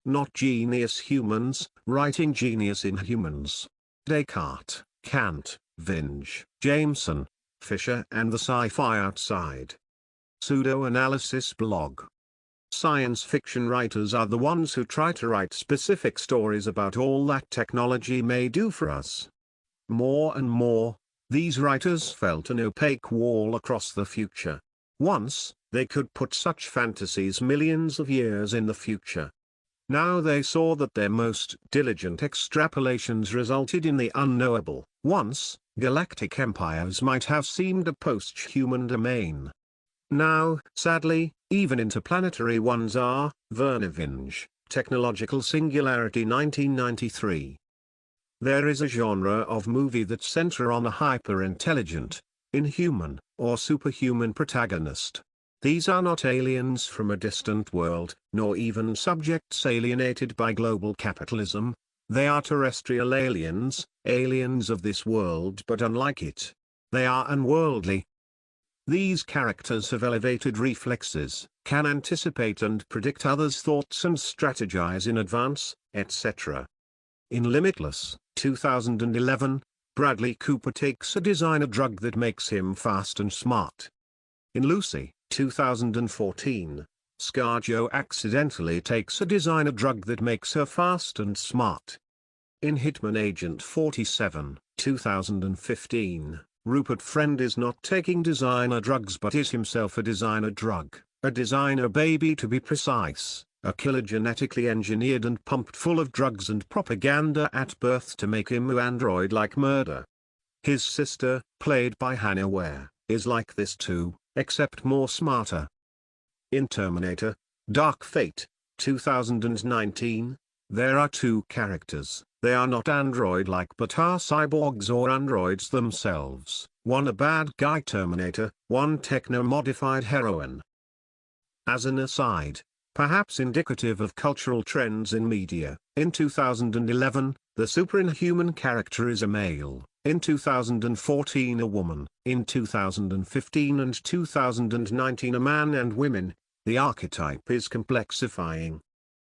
not genius humans, writing genius Inhumans. Descartes, Kant, Vinge, Jameson, Fisher and the Sci-Fi Outside. Pseudo-analysis blog. Science fiction writers are the ones who try to write specific stories about all that technology may do for us. More and more, these writers felt an opaque wall across the future. Once, they could put such fantasies millions of years in the future. Now they saw that their most diligent extrapolations resulted in the unknowable. Once, galactic empires might have seemed a post-human domain. Now, sadly, even interplanetary ones are. Vernor Vinge, Technological Singularity 1993. There is a genre of movie that center on a hyper-intelligent, inhuman, or superhuman protagonist. These are not aliens from a distant world, nor even subjects alienated by global capitalism. They are terrestrial aliens, aliens of this world but unlike it. They are unworldly. These characters have elevated reflexes, can anticipate and predict others' thoughts and strategize in advance, etc. In Limitless, 2011, Bradley Cooper takes a designer drug that makes him fast and smart. In Lucy, 2014, ScarJo accidentally takes a designer drug that makes her fast and smart. In Hitman Agent 47, 2015, Rupert Friend is not taking designer drugs but is himself a designer drug, a designer baby to be precise, a killer genetically engineered and pumped full of drugs and propaganda at birth to make him android-like murder. His sister, played by Hannah Ware, is like this too, except more smarter. In Terminator, Dark Fate, 2019, there are two characters. They are not android-like but are cyborgs or androids themselves, one a bad guy Terminator, one techno-modified heroine. As an aside, perhaps indicative of cultural trends in media, in 2011, the superinhuman character is a male, in 2014 a woman, in 2015 and 2019 a man and women. The archetype is complexifying.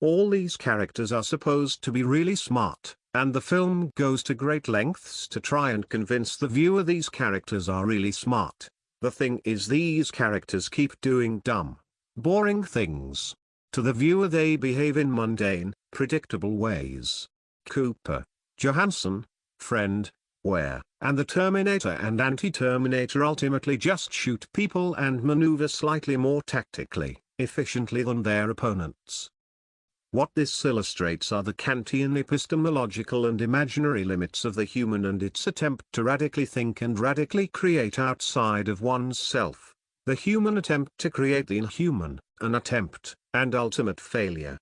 All these characters are supposed to be really smart, and the film goes to great lengths to try and convince the viewer these characters are really smart. The thing is, these characters keep doing dumb, boring things. To the viewer they behave in mundane, predictable ways. Cooper, Johansson, Friend, Ware, and the Terminator and Anti-Terminator ultimately just shoot people and maneuver slightly more tactically, efficiently than their opponents. What this illustrates are the Kantian epistemological and imaginary limits of the human and its attempt to radically think and radically create outside of one's self. The human attempt to create the inhuman, an attempt, and ultimate failure.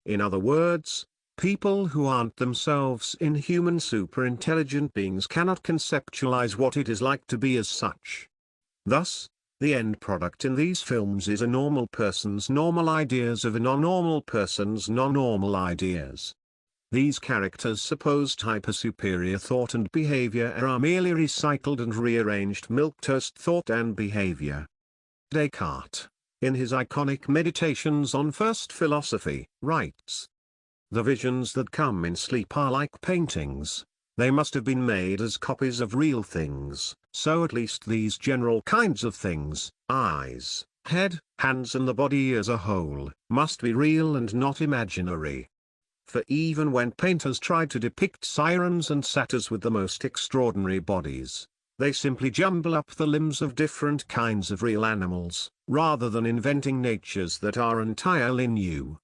In other words, people who aren't themselves inhuman superintelligent beings cannot conceptualize what it is like to be as such. Thus, the end product in these films is a normal person's normal ideas of a non-normal person's non-normal ideas. These characters' supposed hyper-superior thought and behavior are merely recycled and rearranged milquetoast thought and behavior. Descartes, in his iconic Meditations on First Philosophy, writes, "The visions that come in sleep are like paintings. They must have been made as copies of real things, so at least these general kinds of things, eyes, head, hands and the body as a whole, must be real and not imaginary. For even when painters try to depict sirens and satyrs with the most extraordinary bodies, they simply jumble up the limbs of different kinds of real animals, rather than inventing natures that are entirely new.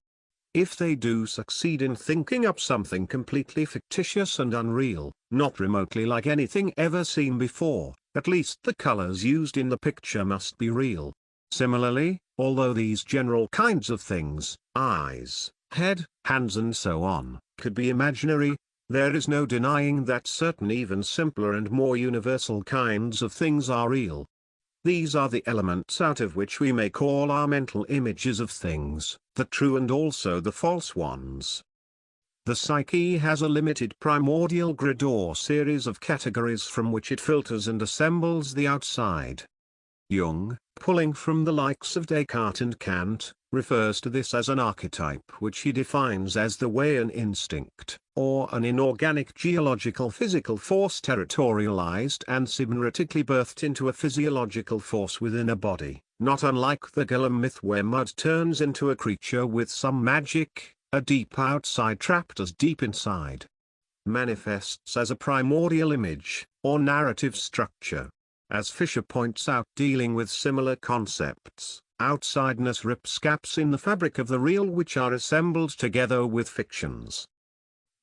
If they do succeed in thinking up something completely fictitious and unreal, not remotely like anything ever seen before, at least the colors used in the picture must be real. Similarly, although these general kinds of things, eyes, head, hands and so on, could be imaginary, there is no denying that certain even simpler and more universal kinds of things are real. These are the elements out of which we make all our mental images of things, the true and also the false ones. The psyche has a limited primordial grid or series of categories from which it filters and assembles the outside. Jung, pulling from the likes of Descartes and Kant, refers to this as an archetype which he defines as the way an instinct, or an inorganic geological physical force territorialized and symbiotically birthed into a physiological force within a body, not unlike the Golem myth where mud turns into a creature with some magic, a deep outside trapped as deep inside. Manifests as a primordial image, or narrative structure. As Fisher points out, dealing with similar concepts, outsideness rips gaps in the fabric of the real which are assembled together with fictions.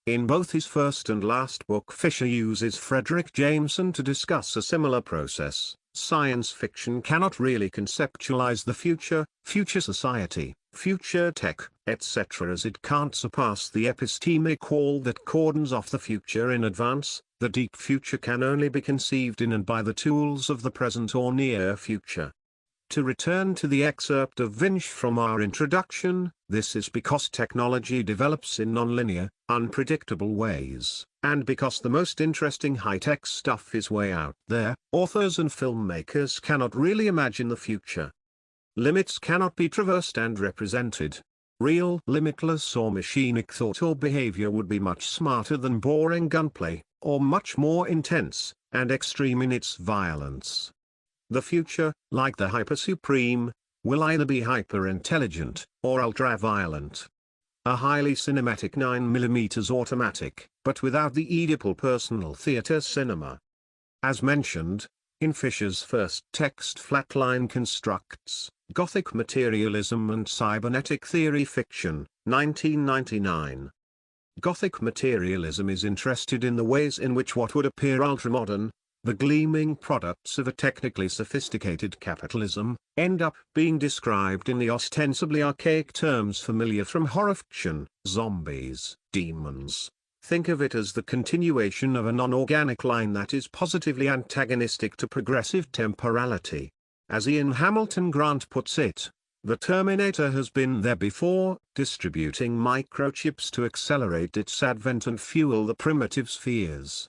In both his first and last book, Fisher uses Frederick Jameson to discuss a similar process. Science fiction cannot really conceptualize the future, future society, future tech, etc., as it can't surpass the epistemic wall that cordons off the future in advance. The deep future can only be conceived in and by the tools of the present or near future. To return to the excerpt of Vinge from our introduction, this is because technology develops in nonlinear, unpredictable ways, and because the most interesting high-tech stuff is way out there, authors and filmmakers cannot really imagine the future. Limits cannot be traversed and represented. Real, limitless or machinic thought or behavior would be much smarter than boring gunplay, or much more intense, and extreme in its violence. The future, like the hyper-supreme, will either be hyper-intelligent, or ultra-violent. A highly cinematic 9mm automatic, but without the Oedipal personal theater cinema. As mentioned, in Fisher's first text Flatline Constructs, Gothic Materialism and Cybernetic Theory Fiction, 1999. Gothic materialism is interested in the ways in which what would appear ultramodern, the gleaming products of a technically sophisticated capitalism, end up being described in the ostensibly archaic terms familiar from horror fiction: zombies, demons. Think of it as the continuation of a non-organic line that is positively antagonistic to progressive temporality. As Ian Hamilton Grant puts it, the Terminator has been there before, distributing microchips to accelerate its advent and fuel the primitive spheres.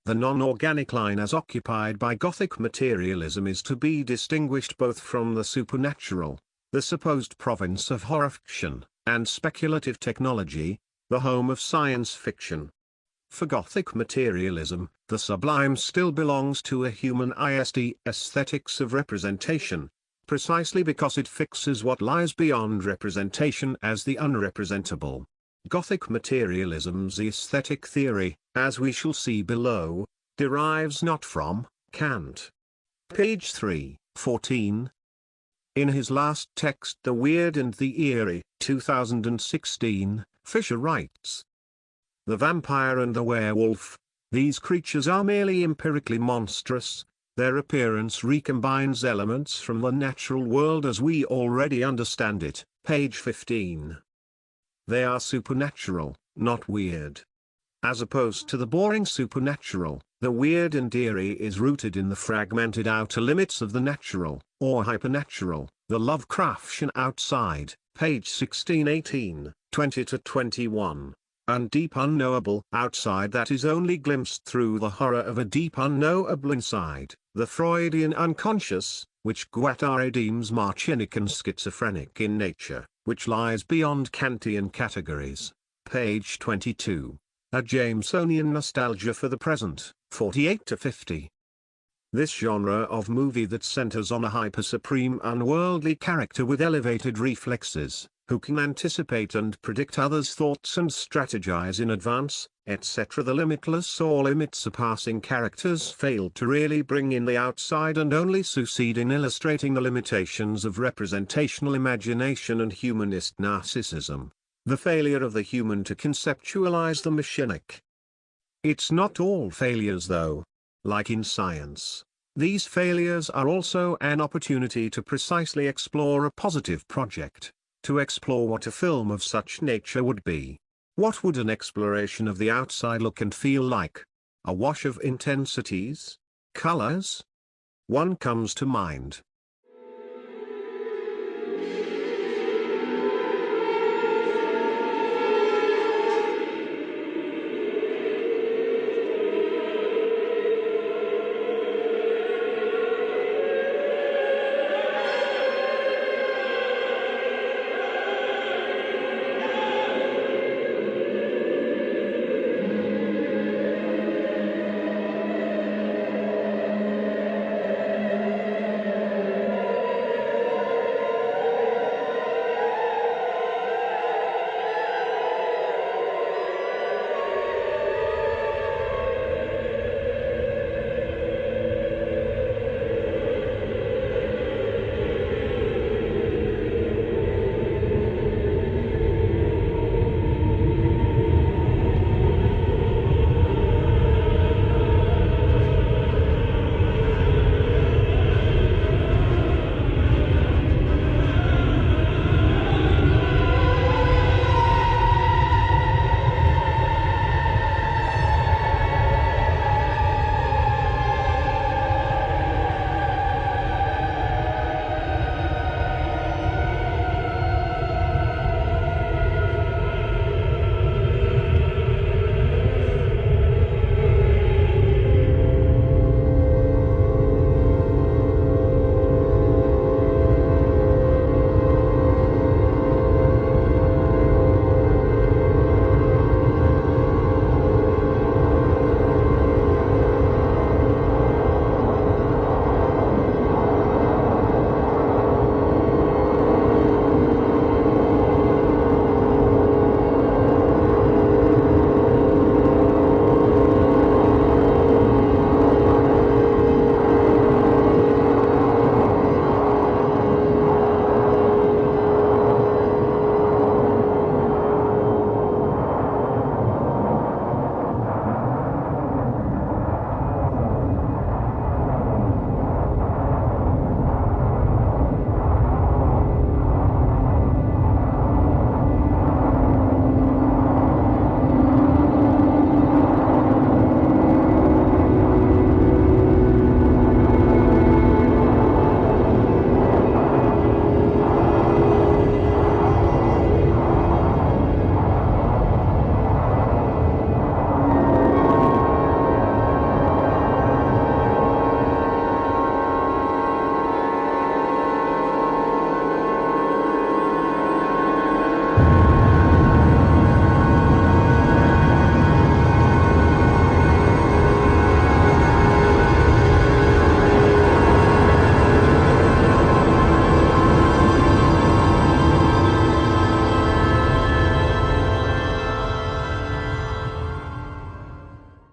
The non-organic line as occupied by Gothic materialism is to be distinguished both from the supernatural, the supposed province of horror fiction, and speculative technology, the home of science fiction. For Gothic materialism, the sublime still belongs to a human aesthetics of representation, precisely because it fixes what lies beyond representation as the unrepresentable. Gothic materialism's aesthetic theory, as we shall see below, derives not from Kant. Page 314. In his last text The Weird and the Eerie, 2016, Fisher writes, "The vampire and the werewolf, these creatures are merely empirically monstrous. Their appearance recombines elements from the natural world as we already understand it." Page 15. They are supernatural, not weird. As opposed to the boring supernatural, the weird and eerie is rooted in the fragmented outer limits of the natural, or hypernatural, the Lovecraftian outside. Page 16-18, 20-21. And deep unknowable outside that is only glimpsed through the horror of a deep unknowable inside, the Freudian unconscious, which Guattari deems marchinic and schizophrenic in nature, which lies beyond Kantian categories. Page 22. A Jamesonian nostalgia for the present, 48-50. This genre of movie that centers on a hyper-supreme unworldly character with elevated reflexes, who can anticipate and predict others' thoughts and strategize in advance, etc. The limitless or limit-surpassing characters failed to really bring in the outside and only succeed in illustrating the limitations of representational imagination and humanist narcissism. The failure of the human to conceptualize the machinic. It's not all failures though. Like in science, these failures are also an opportunity to precisely explore a positive project, to explore what a film of such nature would be. What would an exploration of the outside look and feel like? A wash of intensities? Colors? One comes to mind,